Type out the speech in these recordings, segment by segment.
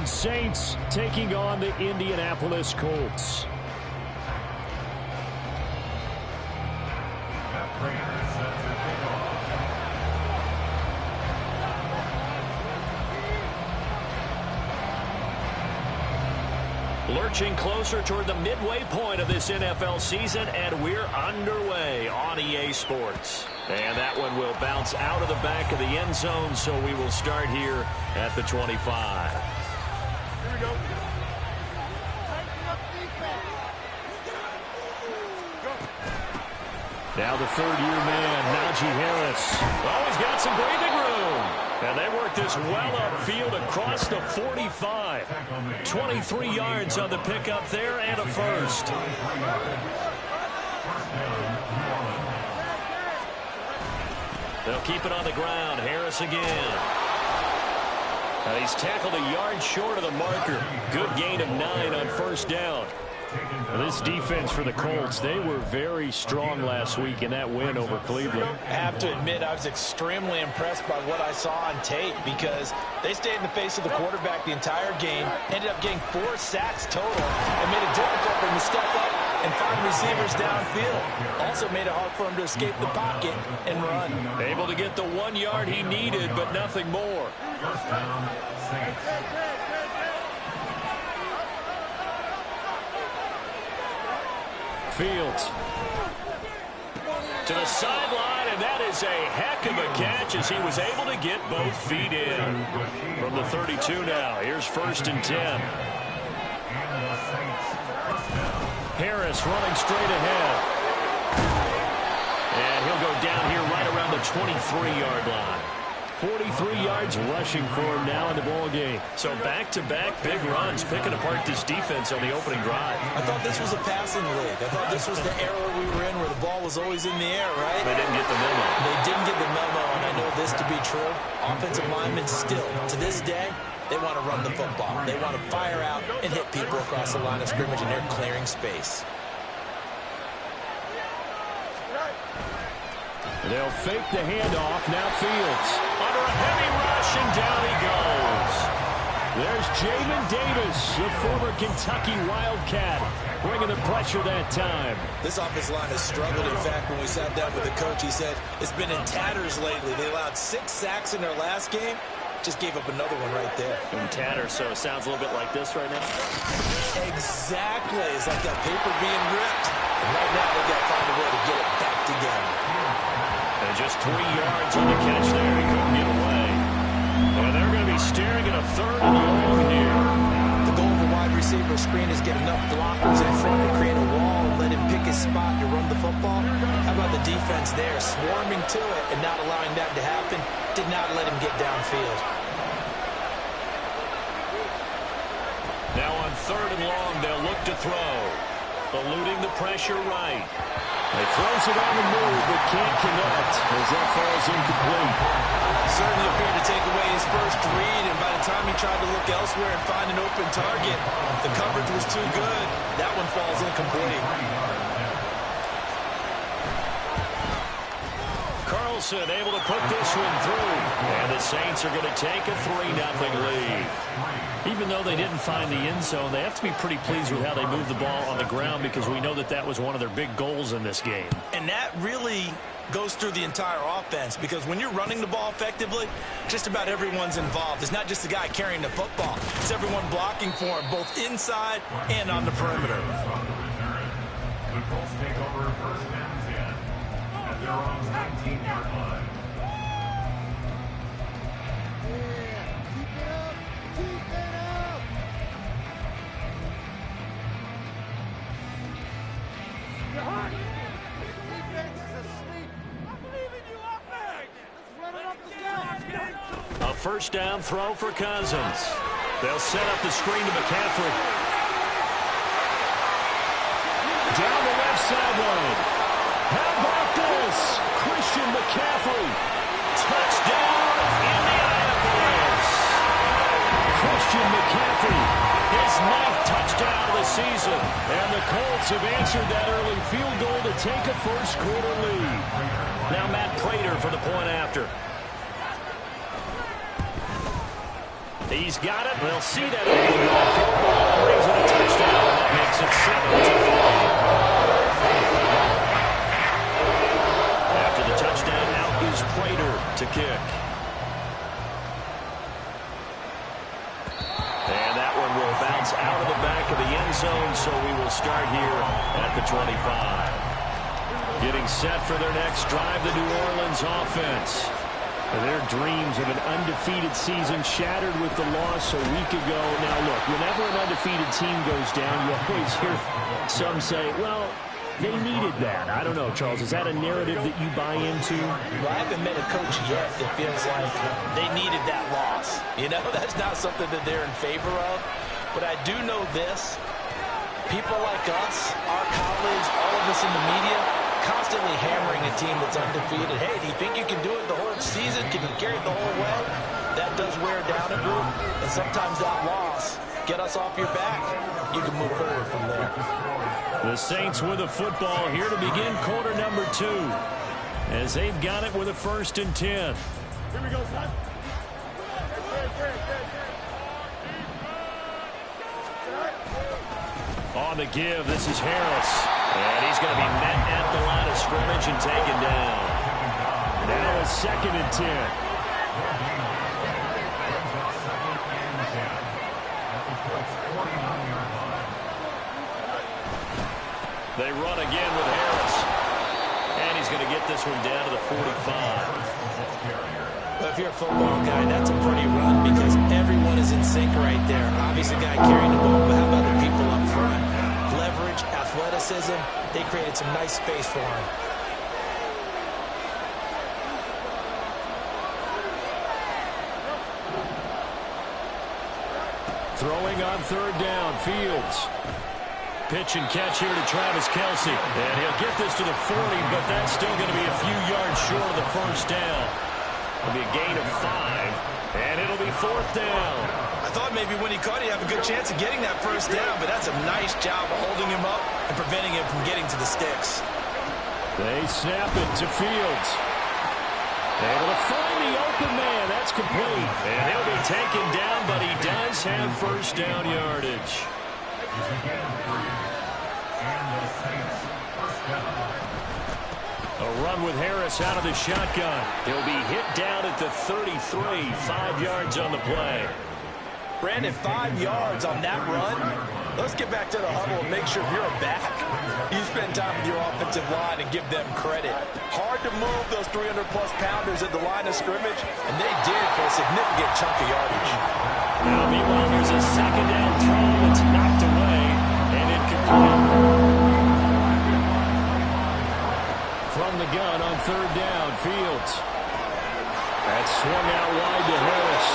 Saints taking on the Indianapolis Colts. Lurching closer toward the midway point of this NFL season, and we're underway on EA Sports. And that one will bounce out of the back of the end zone, so we will start here at the 25. Here we go. Now the third-year man, Najee Harris. Oh, he's got some breathing room. And they work this well upfield across the 45. 23 yards on the pickup there and a first. They'll keep it on the ground. Harris again. And he's tackled a yard short of the marker. Good gain of 9 on first down. This defense for the Colts, they were very strong last week in that win over Cleveland. I have to admit, I was extremely impressed by what I saw on tape because they stayed in the face of the quarterback the entire game, ended up getting 4 sacks total, and made it difficult for him to step up and find receivers downfield. Also made it hard for him to escape the pocket and run. Able to get the 1 yard he needed, but nothing more. First down, Saints. Fields to the sideline, and that is a heck of a catch as he was able to get both feet in. From the 32 now, here's 1st and 10. Harris running straight ahead. And he'll go down here right around the 23-yard line. 43 yards rushing for him now in the ball game. So back-to-back big runs, picking apart this defense on the opening drive. I thought this was a passing league. I thought this was the era we were in where the ball was always in the air, right? They didn't get the memo. They didn't get the memo, and I know this to be true. Offensive linemen still, to this day, they want to run the football. They want to fire out and hit people across the line of scrimmage, and they're clearing space. They'll fake the handoff. Now Fields under a heavy rush, and down he goes. There's Jamin Davis, the former Kentucky Wildcat, bringing the pressure that time. This offensive line has struggled. In fact, when we sat down with the coach, he said it's been in tatters lately. They allowed 6 sacks in their last game. Just gave up another one right there. In tatters, so it sounds a little bit like this right now. Exactly. It's like that paper being ripped. And right now, they've got to find a way to get it back together. And just 3 yards on the catch there. He couldn't get away. And they're going to be staring at a 3rd and long here. The goal of a wide receiver screen is get enough blockers in front to create a wall and let him pick his spot to run the football. How about the defense there, swarming to it and not allowing that to happen? Did not let him get downfield. Now on 3rd and long, they'll look to throw. Eluding the pressure right. He throws it on the move, but can't connect as that falls incomplete. Certainly appeared to take away his first read, and by the time he tried to look elsewhere and find an open target, the coverage was too good. That one falls incomplete. Carlson able to put this one through. And the Saints are going to take a 3-0 lead. Even though they didn't find the end zone, they have to be pretty pleased with how they moved the ball on the ground because we know that that was one of their big goals in this game. And that really goes through the entire offense because when you're running the ball effectively, just about everyone's involved. It's not just the guy carrying the football. It's everyone blocking for him, both inside and on the perimeter. The Colts take over 1st and 10 at their own 19-yard line. A 1st down throw for Cousins. They'll set up the screen to McCaffrey. Down the left sideline. How about this? Christian McCaffrey. Touchdown, Indianapolis. Christian McCaffrey, his 9th touchdown of the season. And the Colts have answered that early field goal to take a first-quarter lead. Now Matt Prater for the point after. He's got it. They'll see that open ball. Brings it a touchdown. That makes it 7-3. After the touchdown, out is Prater to kick. And that one will bounce out of the back of the end zone, so we will start here at the 25. Getting set for their next drive, the New Orleans offense. Their dreams of an undefeated season shattered with the loss a week ago. Now, look, whenever an undefeated team goes down, you always hear some say, well, they needed that. I don't know, Charles. Is that a narrative that you buy into? Well, I haven't met a coach yet that feels like they needed that loss. You know, that's not something that they're in favor of. But I do know this. People like us, our colleagues, all of us in the media, constantly hammering a team that's undefeated. Hey, do you think you can do it the whole season? Can you carry it the whole way? That does wear down a group, and sometimes that loss, get us off your back, you can move forward from there. The Saints with a football here to begin quarter number 2, as they've got it with a 1st and 10. Here we go, son. On the give, this is Harris. And he's going to be met at the line of scrimmage and taken down. Now a 2nd and 10. They run again with Harris. And he's going to get this one down to the 45. Well, if you're a football guy, that's a pretty run because everyone is in sync right there. Obviously, the guy carrying the ball, but how about the people up front? Leverage, athleticism, they created some nice space for him. Throwing on 3rd down, Fields. Pitch and catch here to Travis Kelce. And he'll get this to the 40, but that's still going to be a few yards short of the 1st down. It'll be a gain of 5, and it'll be 4th down. I thought maybe when he caught it, he'd have a good chance of getting that 1st down, but that's a nice job of holding him up and preventing him from getting to the sticks. They snap it to Fields. Able to find the open man. That's complete. And he'll be taken down, but he does have 1st down yardage. A run with Harris out of the shotgun. He'll be hit down at the 33, 5 yards on the play. Brandon, 5 yards on that run. Let's get back to the huddle and make sure you're a back. You spend time with your offensive line and give them credit. Hard to move those 300-plus pounders at the line of scrimmage, and they did for a significant chunk of yardage. Now, meanwhile, there's a 2nd down throw that's knocked away and incomplete. From the gun on 3rd down, Fields. That's swung out wide to Harris.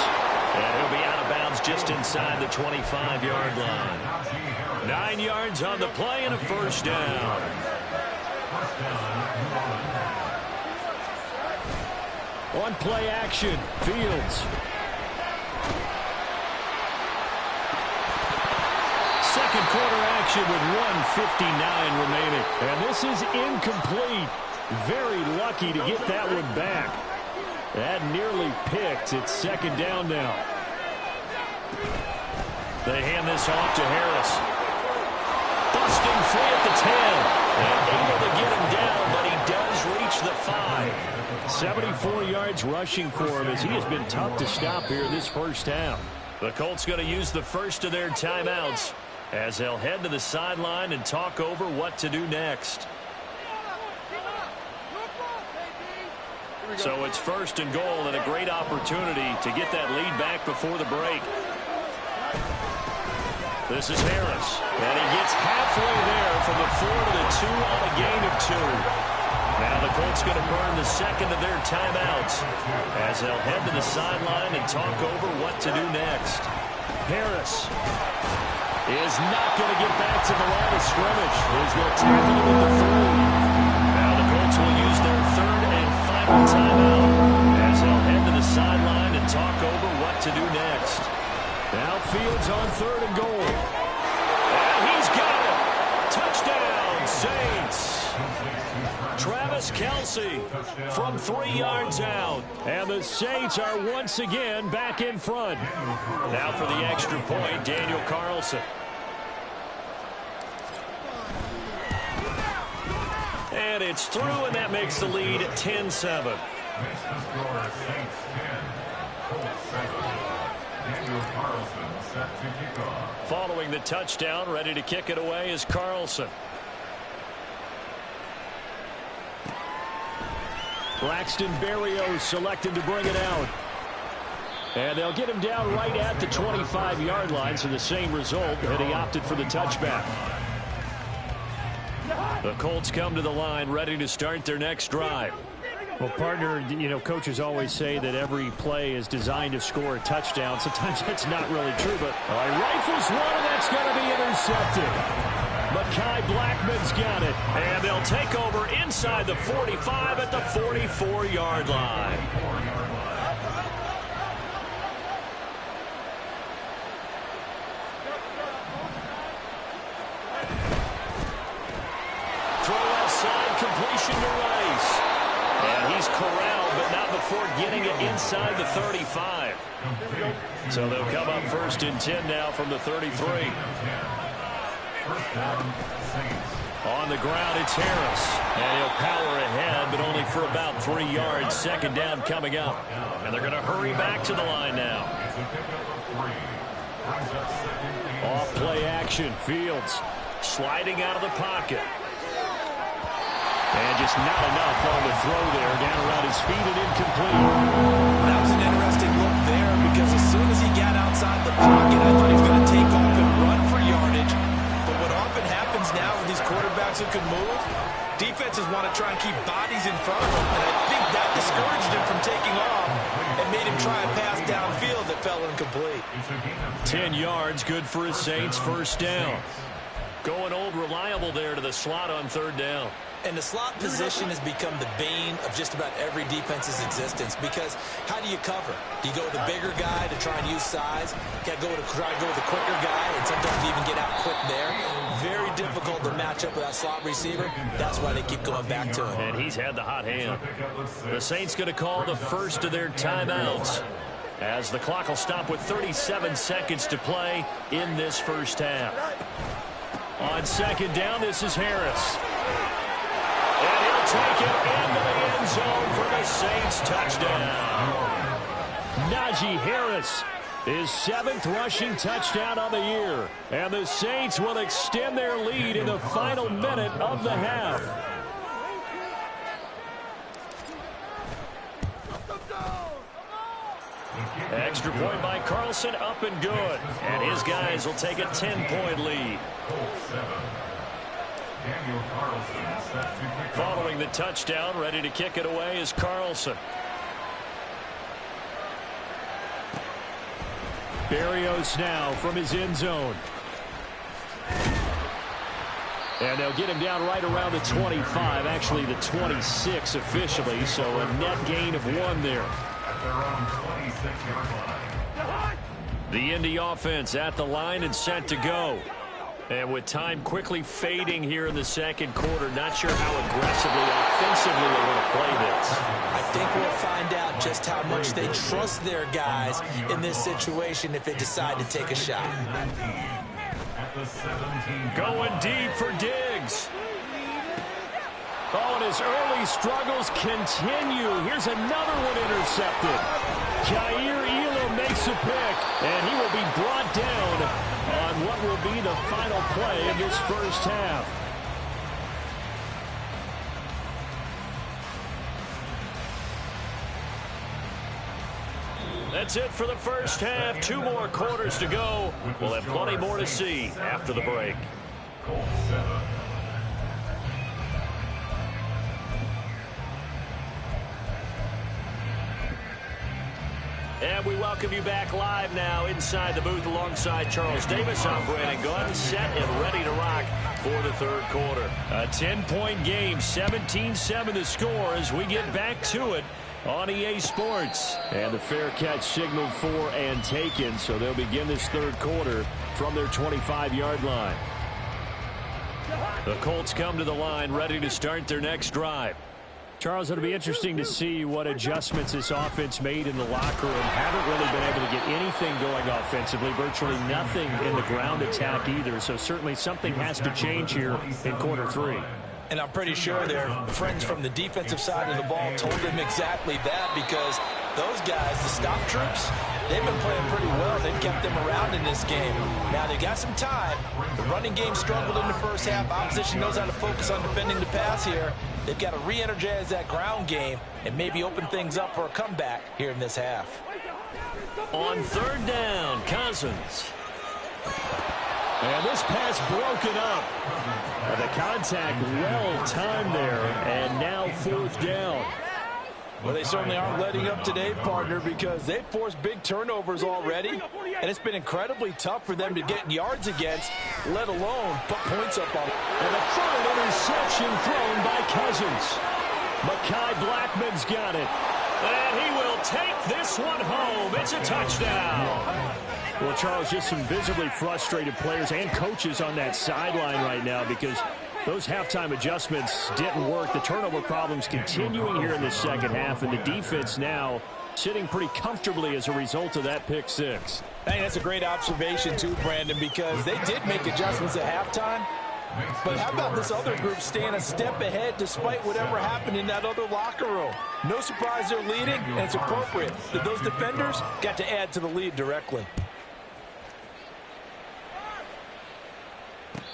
And he'll be out of bounds just inside the 25-yard line. 9 yards on the play and a 1st down. On play action, Fields. Second quarter action with 1:59 remaining. And this is incomplete. Very lucky to get that one back. That nearly picked. It's 2nd down now. They hand this off to Harris. Busting free at the 10. And able to get him down, but he does reach the 5. 74 yards rushing for him as he has been tough to stop here this 1st half. The Colts going to use the first of their timeouts as they'll head to the sideline and talk over what to do next. So it's 1st and goal and a great opportunity to get that lead back before the break. This is Harris, and he gets halfway there from the 4 to the 2 on a gain of 2. Now the Colts going to burn the 2nd of their timeouts as they'll head to the sideline and talk over what to do next. Harris is not going to get back to the line of scrimmage as they'll tackle him at the 3. Now the Colts will use their 3rd and final timeout as they'll head to the sideline and talk over what to do next. Now Fields on 3rd and goal. And he's got it. Touchdown, Saints. Travis Kelce from 3 yards out. And the Saints are once again back in front. Now for the extra point, Daniel Carlson. And it's through, and that makes the lead 10-7. Following the touchdown, ready to kick it away is Carlson. Braxton Berrios selected to bring it out. And they'll get him down right at the 25-yard line, so the same result, and he opted for the touchback. The Colts come to the line, ready to start their next drive. Well, partner, you know, coaches always say that every play is designed to score a touchdown. Sometimes that's not really true, but Rifles one, and that's going to be intercepted. Mekhi Blackman's got it, and they'll take over inside the 45 at the 44-yard line. Throw left side, completion to Rice. And he's corralled, but not before getting it inside the 35. So they'll come up 1st and 10 now from the 33. On the ground, it's Harris. And he'll power ahead, but only for about 3 yards. 2nd down coming up. And they're going to hurry back to the line now. Off play action. Fields sliding out of the pocket. And just not enough on the throw there. Down around his feet and incomplete. That was an interesting look there because as soon as he got outside the pocket, I thought he was going to take off and run for yardage. But what often happens now with these quarterbacks who can move, defenses want to try and keep bodies in front of them. And I think that discouraged him from taking off and made him try a pass downfield that fell incomplete. 10 yards, good for his Saints. 1st down. Going old reliable there to the slot on 3rd down. And the slot position has become the bane of just about every defense's existence because how do you cover? Do you go with the bigger guy to try and use size? You got to try and go with the quicker guy, and sometimes you even get out quick there. Very difficult to match up with that slot receiver. That's why they keep going back to him. And he's had the hot hand. The Saints going to call the first of their timeouts as the clock will stop with 37 seconds to play in this first half. On 2nd down, this is Harris. And he'll take it into the end zone for the Saints touchdown. Najee Harris, his 7th rushing touchdown on the year. And the Saints will extend their lead in the final minute of the half. Extra point by Carlson, up and good. And his guys will take a 10-point lead. Following the touchdown, ready to kick it away is Carlson. Berrios now from his end zone. And they'll get him down right around the 25, actually the 26 officially, so a net gain of 1 there. The Indy offense at the line and set to go. And with time quickly fading here in the 2nd quarter, not sure how aggressively, offensively they want to play this. I think we'll find out just how much they trust their guys in this situation if they decide to take a shot. Going deep for Diggs. Oh, and his early struggles continue. Here's another one intercepted. Jair Elam makes a pick, and he will be brought down on what will be the final play of this first half. That's it for the first half. 2 more quarters to go. We'll have plenty more to see after the break. And we welcome you back live now inside the booth alongside Charles Davis. I'm Brandon Gunn, set and ready to rock for the 3rd quarter. A 10-point game, 17-7 the score as we get back to it on EA Sports. And the fair catch signaled for and taken, so they'll begin this 3rd quarter from their 25-yard line. The Colts come to the line, ready to start their next drive. Charles, it'll be interesting to see what adjustments this offense made in the locker room. Haven't really been able to get anything going offensively, virtually nothing in the ground attack either. So certainly something has to change here in quarter 3. And I'm pretty sure their friends from the defensive side of the ball told them exactly that, because those guys, the stop troops, they've been playing pretty well. They've kept them around in this game. Now, they got some time. The running game struggled in the first half. Opposition knows how to focus on defending the pass here. They've got to re-energize that ground game and maybe open things up for a comeback here in this half. On 3rd down, Cousins. And this pass broken up. The contact well timed there, and now 4th down. Well, they certainly aren't letting up today, partner, because they've forced big turnovers already, and it's been incredibly tough for them to get yards against, let alone put points up on it. And a third interception thrown by Cousins. Mekhi Blackman's got it. And he will take this one home. It's a touchdown. Well, Charles, just some visibly frustrated players and coaches on that sideline right now because those halftime adjustments didn't work. The turnover problems continuing here in the second half, and the defense now sitting pretty comfortably as a result of that pick 6. I think that's a great observation too, Brandon, because they did make adjustments at halftime. But how about this other group staying a step ahead despite whatever happened in that other locker room? No surprise they're leading, and it's appropriate that those defenders got to add to the lead directly.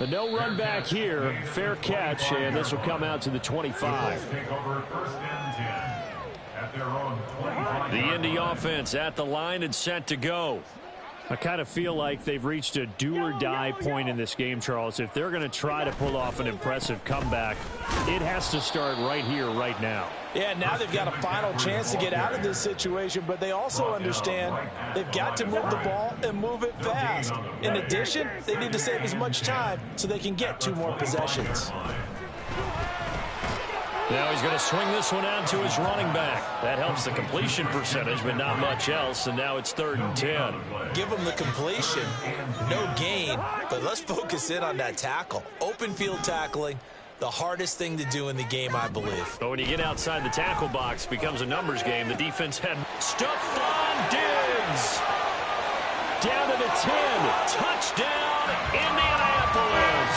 But no run back here. Fair catch, and this will come out to the 25. The Indy offense at the line and set to go. I kind of feel like they've reached a do-or-die point in this game, Charles. If they're going to try to pull off an impressive comeback, it has to start right here, right now. Yeah, now they've got a final chance to get out of this situation, but they also understand they've got to move the ball and move it fast. In addition, they need to save as much time so they can get 2 more possessions. Now he's going to swing this one out to his running back. That helps the completion percentage, but not much else, and now it's 3rd and 10. Give him the completion, no gain, but let's focus in on that tackle. Open field tackling, the hardest thing to do in the game, I believe. But when you get outside the tackle box, it becomes a numbers game. The defense had Stephon Diggs down to the 10. Touchdown, Indianapolis.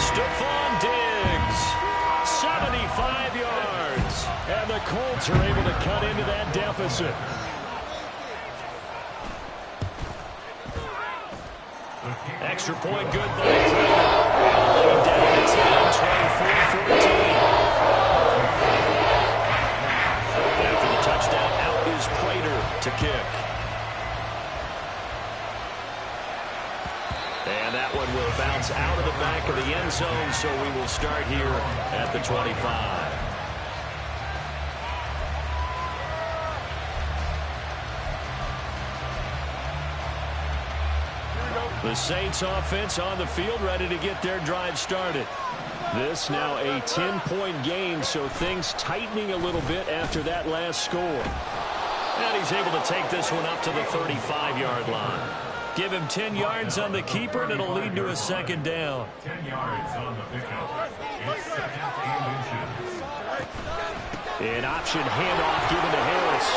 Stephon Diggs. 75 yards. And the Colts are able to cut into that deficit. Extra point good by Prater. Down to 10, 24-14. After the touchdown, out is Prater to kick. And that one will bounce out of the back of the end zone, so we will start here at the 25. The Saints offense on the field, ready to get their drive started. This now a 10-point game, so things tightening a little bit after that last score. And he's able to take this one up to the 35-yard line. Give him 10 yards on the keeper, and it'll lead to a 2nd down. 10 yards on the pickup. It's 2nd and inches. An option handoff given to Harris.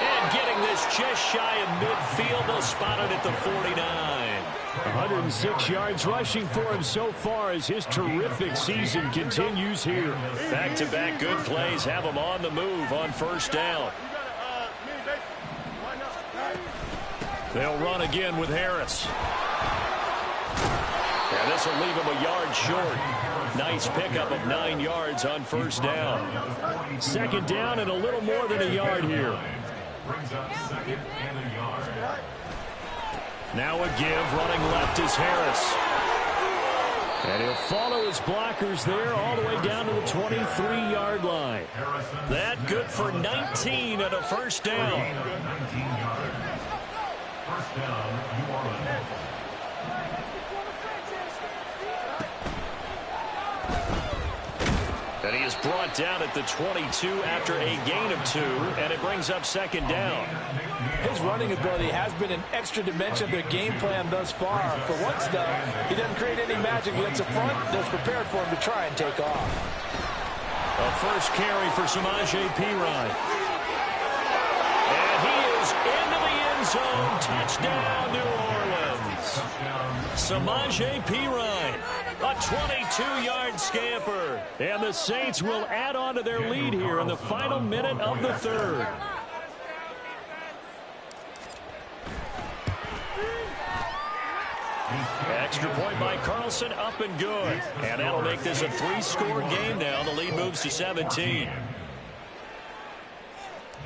And getting this just shy of midfield, they'll spot it at the 49. 106 yards rushing for him so far as his terrific season continues here. Back-to-back good plays have him on the move on 1st down. They'll run again with Harris. And this will leave him a yard short. Nice pickup of 9 yards on 1st down. 2nd down and a little more than a yard here. Brings up 2nd and a yard. Now a give, running left is Harris. And he'll follow his blockers there all the way down to the 23-yard line. That good for 19 and a 1st down. 19 yards. 1st down, New Orleans. And he is brought down at the 22 after a gain of 2, and it brings up second down. His running ability has been an extra dimension of their game plan thus far. For once, though, he doesn't create any magic against the front that's prepared for him to try and take off. A first carry for Samaje Perine. And he is into the end zone. Touchdown, New Orleans. Samaje Perine, a 22-yard scamper. And the Saints will add on to their lead here in the final minute of the third. Extra point by Carlson, up and good. And that'll make this a 3-score game now. The lead moves to 17.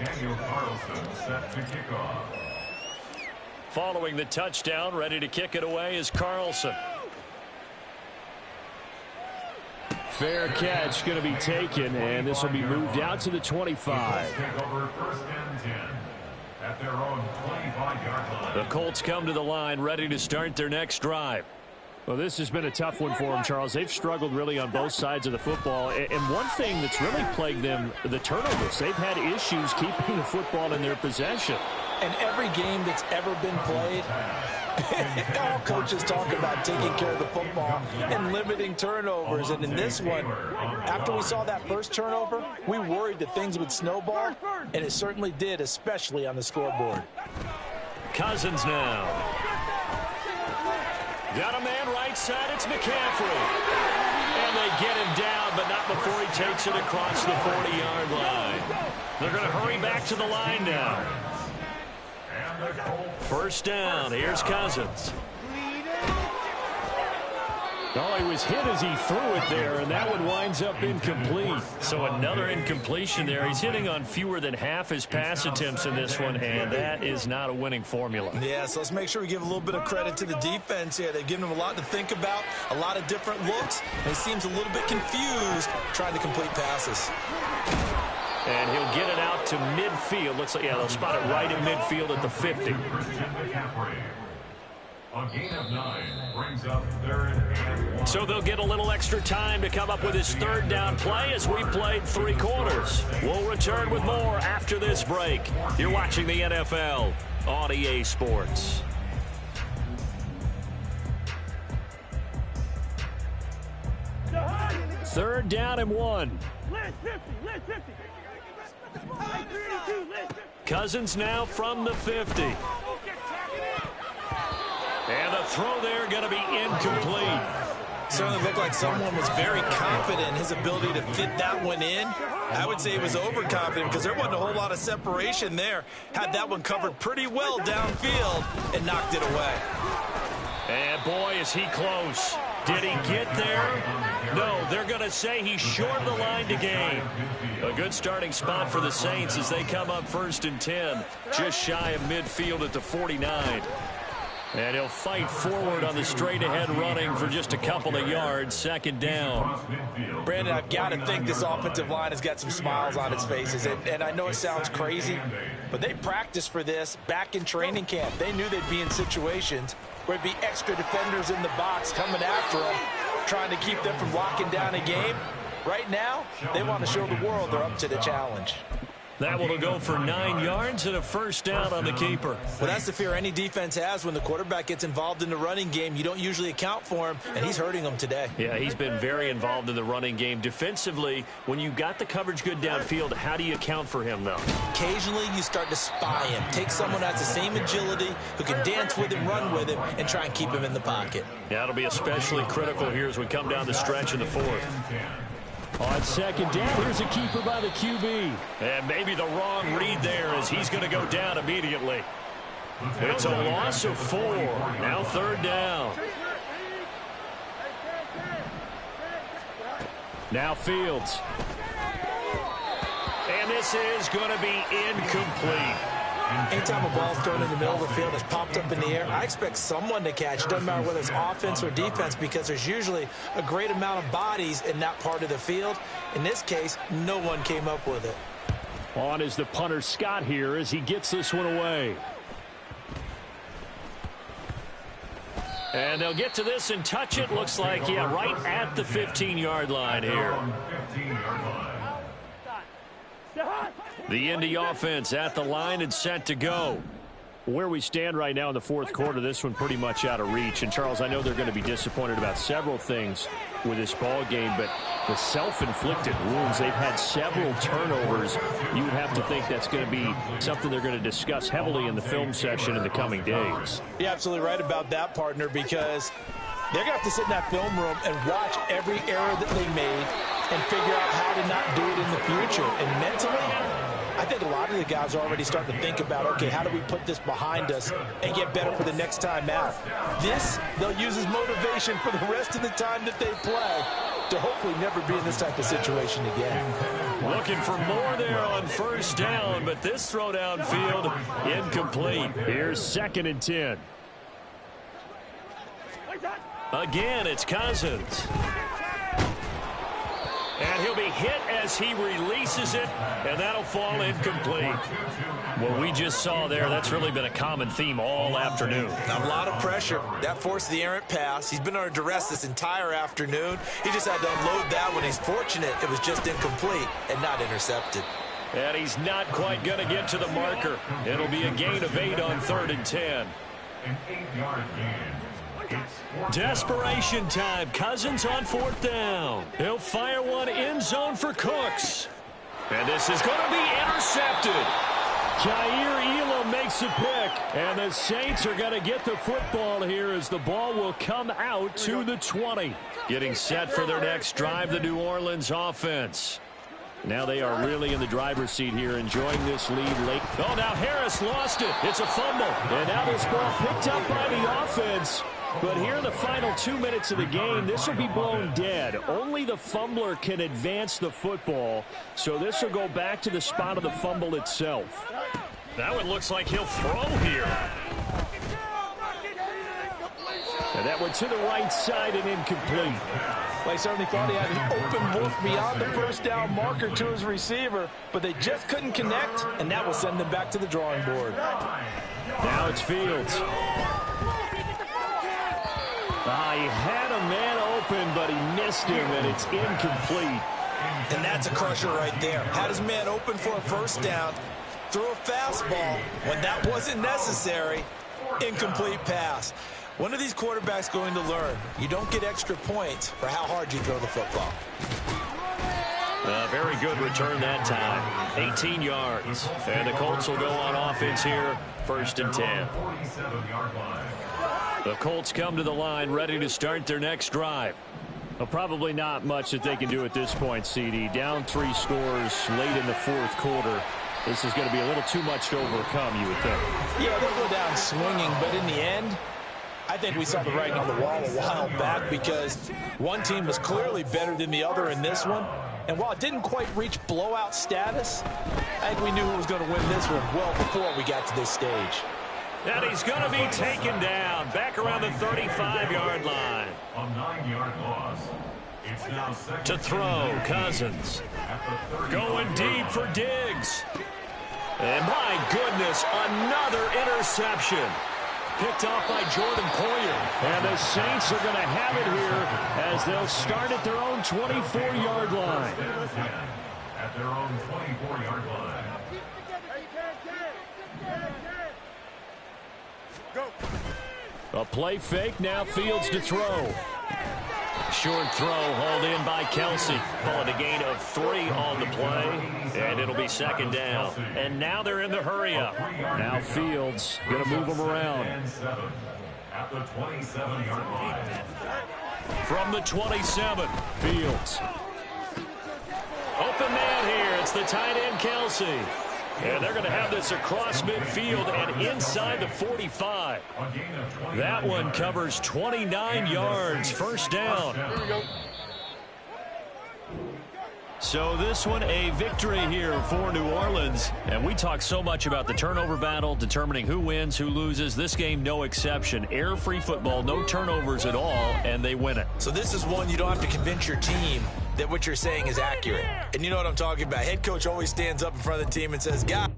Daniel Carlson set to kick off. Following the touchdown, ready to kick it away is Carlson. Fair catch going to be taken, and this will be moved out to the 25. Take over first and 10 at their own 25-yard line. The Colts come to the line, ready to start their next drive. Well, this has been a tough one for them, Charles. They've struggled really on both sides of the football. And one thing that's really plagued them, the turnovers. They've had issues keeping the football in their possession. And every game that's ever been played, all coaches talk about taking care of the football and limiting turnovers. And in this one, after we saw that first turnover, we worried that things would snowball, and it certainly did, especially on the scoreboard. Cousins now. Got a man right side. It's McCaffrey. And they get him down, but not before he takes it across the 40-yard line. They're going to hurry back to the line now. First down. Here's Cousins. Oh, he was hit as he threw it there, and that one winds up incomplete. So another incompletion there. He's hitting on fewer than half his pass attempts in this one, and that is not a winning formula. Yeah, so let's make sure we give a little bit of credit to the defense here. They've given him a lot to think about, a lot of different looks, and he seems a little bit confused trying to complete passes. And he'll get it out to midfield. Looks like, yeah, they'll spot it right in midfield at the 50. A gain of 9 brings up third and 1. So they'll get a little extra time to come up with his third down play as we played 3 quarters. We'll return with more after this break. You're watching the NFL on EA Sports. Third down and 1. Cousins now from the 50. And the throw there going to be incomplete. Certainly looked like someone was very confident in his ability to fit that one in. I would say he was overconfident because there wasn't a whole lot of separation there. Had that one covered pretty well downfield and knocked it away. And boy, is he close. Did he get there? No, they're going to say he's short of the line to gain. A good starting spot for the Saints as they come up first and 10, just shy of midfield at the 49. And he'll fight forward on the straight-ahead running for just a couple of yards. Second down. Brandon, I've got to think this offensive line has got some smiles on its faces. And I know it sounds crazy, but they practiced for this back in training camp. They knew they'd be in situations where it'd be extra defenders in the box coming after them, trying to keep them from locking down a game. Right now, they want to show the world they're up to the challenge. That one will go for 9 yards and a first down on the keeper. Well, that's the fear any defense has when the quarterback gets involved in the running game. You don't usually account for him, and he's hurting them today. Yeah, he's been very involved in the running game. Defensively, when you got the coverage good downfield, how do you account for him, though? Occasionally, you start to spy him. Take someone who has the same agility, who can dance with him, run with him, and try and keep him in the pocket. Yeah, it'll be especially critical here as we come down the stretch in the fourth. On second down, here's a keeper by the QB. And maybe the wrong read there as he's going to go down immediately. It's a loss of 4. Now third down. Now Fields. And this is going to be incomplete. Anytime a ball's thrown in the middle of the field, it's popped up in the air, I expect someone to catch. It doesn't matter whether it's offense or defense because there's usually a great amount of bodies in that part of the field. In this case, no one came up with it. On is the punter Scott here as he gets this one away. And they'll get to this and touch it. Looks like, yeah, right at the 15-yard line here. The Indy offense at the line and set to go. Where we stand right now in the fourth quarter, this one pretty much out of reach. And, Charles, I know they're going to be disappointed about several things with this ball game, but the self-inflicted wounds, they've had several turnovers. You would have to think that's going to be something they're going to discuss heavily in the film section in the coming days. You're absolutely right about that, partner, because they're going to have to sit in that film room and watch every error that they made and figure out how to not do it in the future. And mentally, I think a lot of the guys are already starting to think about, okay, how do we put this behind us and get better for the next time out? This, they'll use as motivation for the rest of the time that they play to hopefully never be in this type of situation again. Looking for more there on first down, but this throw downfield incomplete. Here's 2nd and 10. Again, it's Cousins. And he'll be hit as he releases it, and that'll fall incomplete. What we just saw there, that's really been a common theme all afternoon. A lot of pressure. That forced the errant pass. He's been under duress this entire afternoon. He just had to unload that one. He's fortunate it was just incomplete and not intercepted. And he's not quite going to get to the marker. It'll be a gain of 8 on 3rd and 10. An 8-yard gain. Desperation time. Cousins on 4th down. He'll fire one end zone for Cooks. And this is going to be intercepted. Jair Elam makes a pick. And the Saints are going to get the football here as the ball will come out to the 20. Getting set for their next drive, the New Orleans offense. Now they are really in the driver's seat here, enjoying this lead late. Oh, now Harris lost it. It's a fumble. And now this ball picked up by the offense. But here in the final 2 minutes of the game, this will be blown dead. Only the fumbler can advance the football, so this will go back to the spot of the fumble itself. That one looks like he'll throw here. And that one to the right side and incomplete. Well, he certainly thought he had an open look beyond the first down marker to his receiver, but they just couldn't connect, and that will send them back to the drawing board. Now it's Fields. He had a man open, but he missed him, and it's incomplete. And that's a crusher right there. Had his man open for a first down, threw a fastball when that wasn't necessary, incomplete pass. When are these quarterbacks going to learn? You don't get extra points for how hard you throw the football. A very good return that time. 18 yards. And the Colts will go on offense here, 1st and 10. The Colts come to the line ready to start their next drive. Well, probably not much that they can do at this point, CD. Down 3 scores late in the fourth quarter. This is going to be a little too much to overcome, you would think. Yeah, they'll go down swinging, but in the end, I think we saw the writing on the wall a while back because one team was clearly better than the other in this one. And while it didn't quite reach blowout status, I think we knew who was going to win this one well before we got to this stage. And he's going to be taken down back around the 35-yard line. A 9-yard loss. It's now To throw, Cousins. Going deep for Diggs. And my goodness, another interception. Picked off by Jordan Poyer. And the Saints are going to have it here as they'll start at their own 24-yard line. At their own 24-yard line. A play fake, now Fields to throw. Short throw hauled in by Kelsey. Call it a gain of 3 on the play, and it'll be 2nd down. And now they're in the hurry-up. Now Fields going to move them around. At the 27-yard line. From the 27, Fields. Open man here. It's the tight end, Kelsey. And they're going to have this across midfield and inside the 45. That one covers 29 yards. 1st down. So this one a victory here for New Orleans. And we talk so much about the turnover battle, determining who wins, who loses. This game, no exception. Error-free football, no turnovers at all, and they win it. So this is one you don't have to convince your team that what you're saying is accurate. And you know what I'm talking about. Head coach always stands up in front of the team and says, "Guys,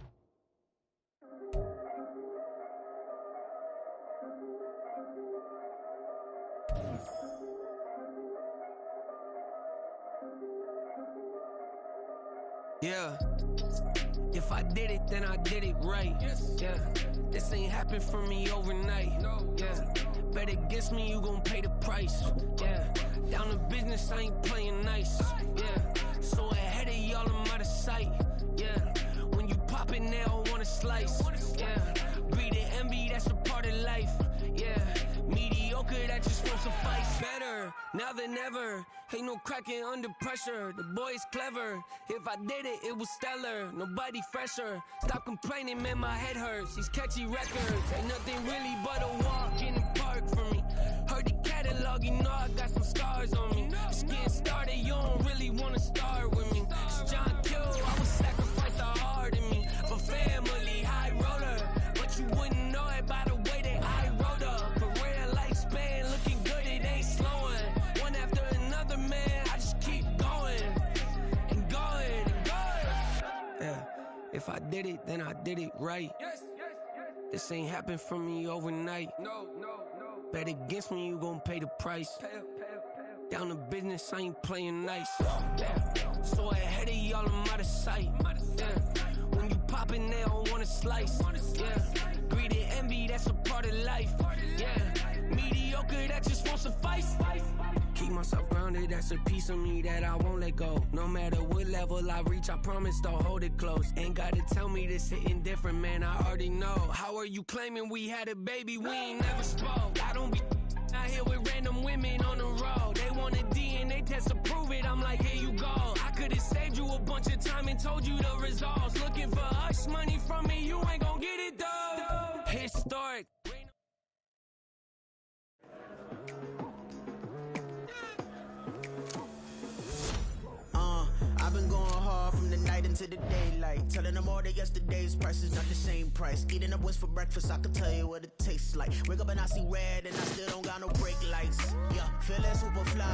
Yeah. If I did it, then I did it right. Yeah. This ain't happened for me overnight. Yeah. Bet against me, you gon' pay the price. Yeah. Down to business, I ain't playing nice. Yeah. So ahead of y'all, I'm out of sight. Yeah. When you poppin', they don't wanna slice. Yeah. Greed and envy, that's a part of life. Yeah. Mediocre, that just won't suffice. Better now than ever. Ain't no cracking under pressure. The boy's clever. If I did it, it was stellar. Nobody fresher. Stop complaining, man, my head hurts. These catchy records ain't nothing really but a walk in the park for me. Heard the catalog, you know I got some scars on me. Just getting started, you don't really wanna start with me. It's John Q, I would sacrifice the heart in me for family, high roller. But you wouldn't know it by the way that I wrote up. Career lifespan looking good, it ain't slowing. One after another, man, I just keep going and going and going. Yeah, if I did it, then I did it right. This ain't happened for me overnight. No. Bet against me, you gon' pay the price. Down to business, I ain't playing nice. Yeah. So ahead of y'all, I'm out of sight. Yeah. When you poppin', they don't wanna slice. Yeah. Greed and envy, that's a part of life. Yeah. Mediocre, that just won't suffice. Keep myself grounded, that's a piece of me that I won't let go. No matter what level I reach, I promise to hold it close. Ain't gotta tell me this hitting different, man, I already know. How are you claiming we had a baby, we ain't never spoke? I don't be out here with random women on the road. They want a DNA test to prove it, I'm like, here you go. I could've saved you a bunch of time and told you the results. Looking for hush money from me, you ain't gon' get it though. Historic. I've been going hard from the night into the daylight. Telling them all that yesterday's price is not the same price. Eating up what's for breakfast, I can tell you what it tastes like. Wake up and I see red and I still don't got no brake lights. Yeah, feeling super fly.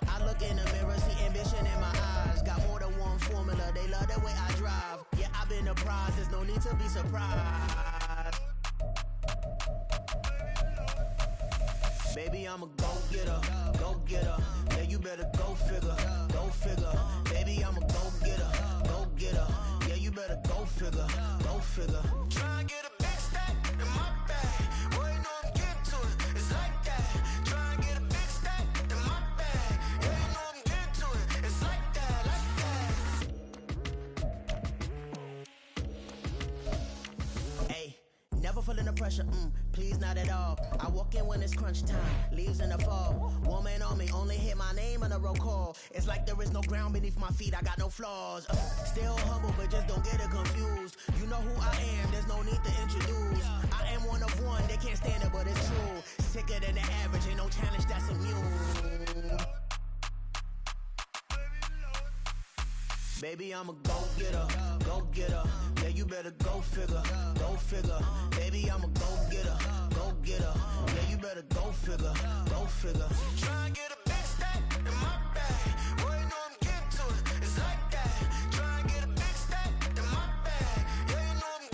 I look in the mirror, see ambition in my eyes. Got more than one formula, they love the way I drive. Yeah, I've been a prize, there's no need to be surprised. Baby, I'm a go-getter, go-getter. Yeah, you better go figure, go figure. Baby, I'm a go-getter, go-getter. Yeah, you better go figure, go figure. Try and get a big stack in my bag. Boy, you know I'm getting to it, it's like that. Try and get a big stack in my bag. Yeah, you know I'm getting to it, it's like that, like that. Hey, never feeling the pressure, please not at all. I walk in when it's crunch time, leaves in the fall. Woman on me, only hit my name on a roll call. It's like there is no ground beneath my feet, I got no flaws. Still humble, but just don't get it confused. You know who I am, there's no need to introduce. I am one of one, they can't stand it, but it's true. Sicker than the average, ain't no challenge that's immune. Baby, I'm a go-getter, go-getter. Yeah, you better go figure, go figure. Baby, I'm a go-getter, go-getter. Yeah, you better go figure, go figure. Try and get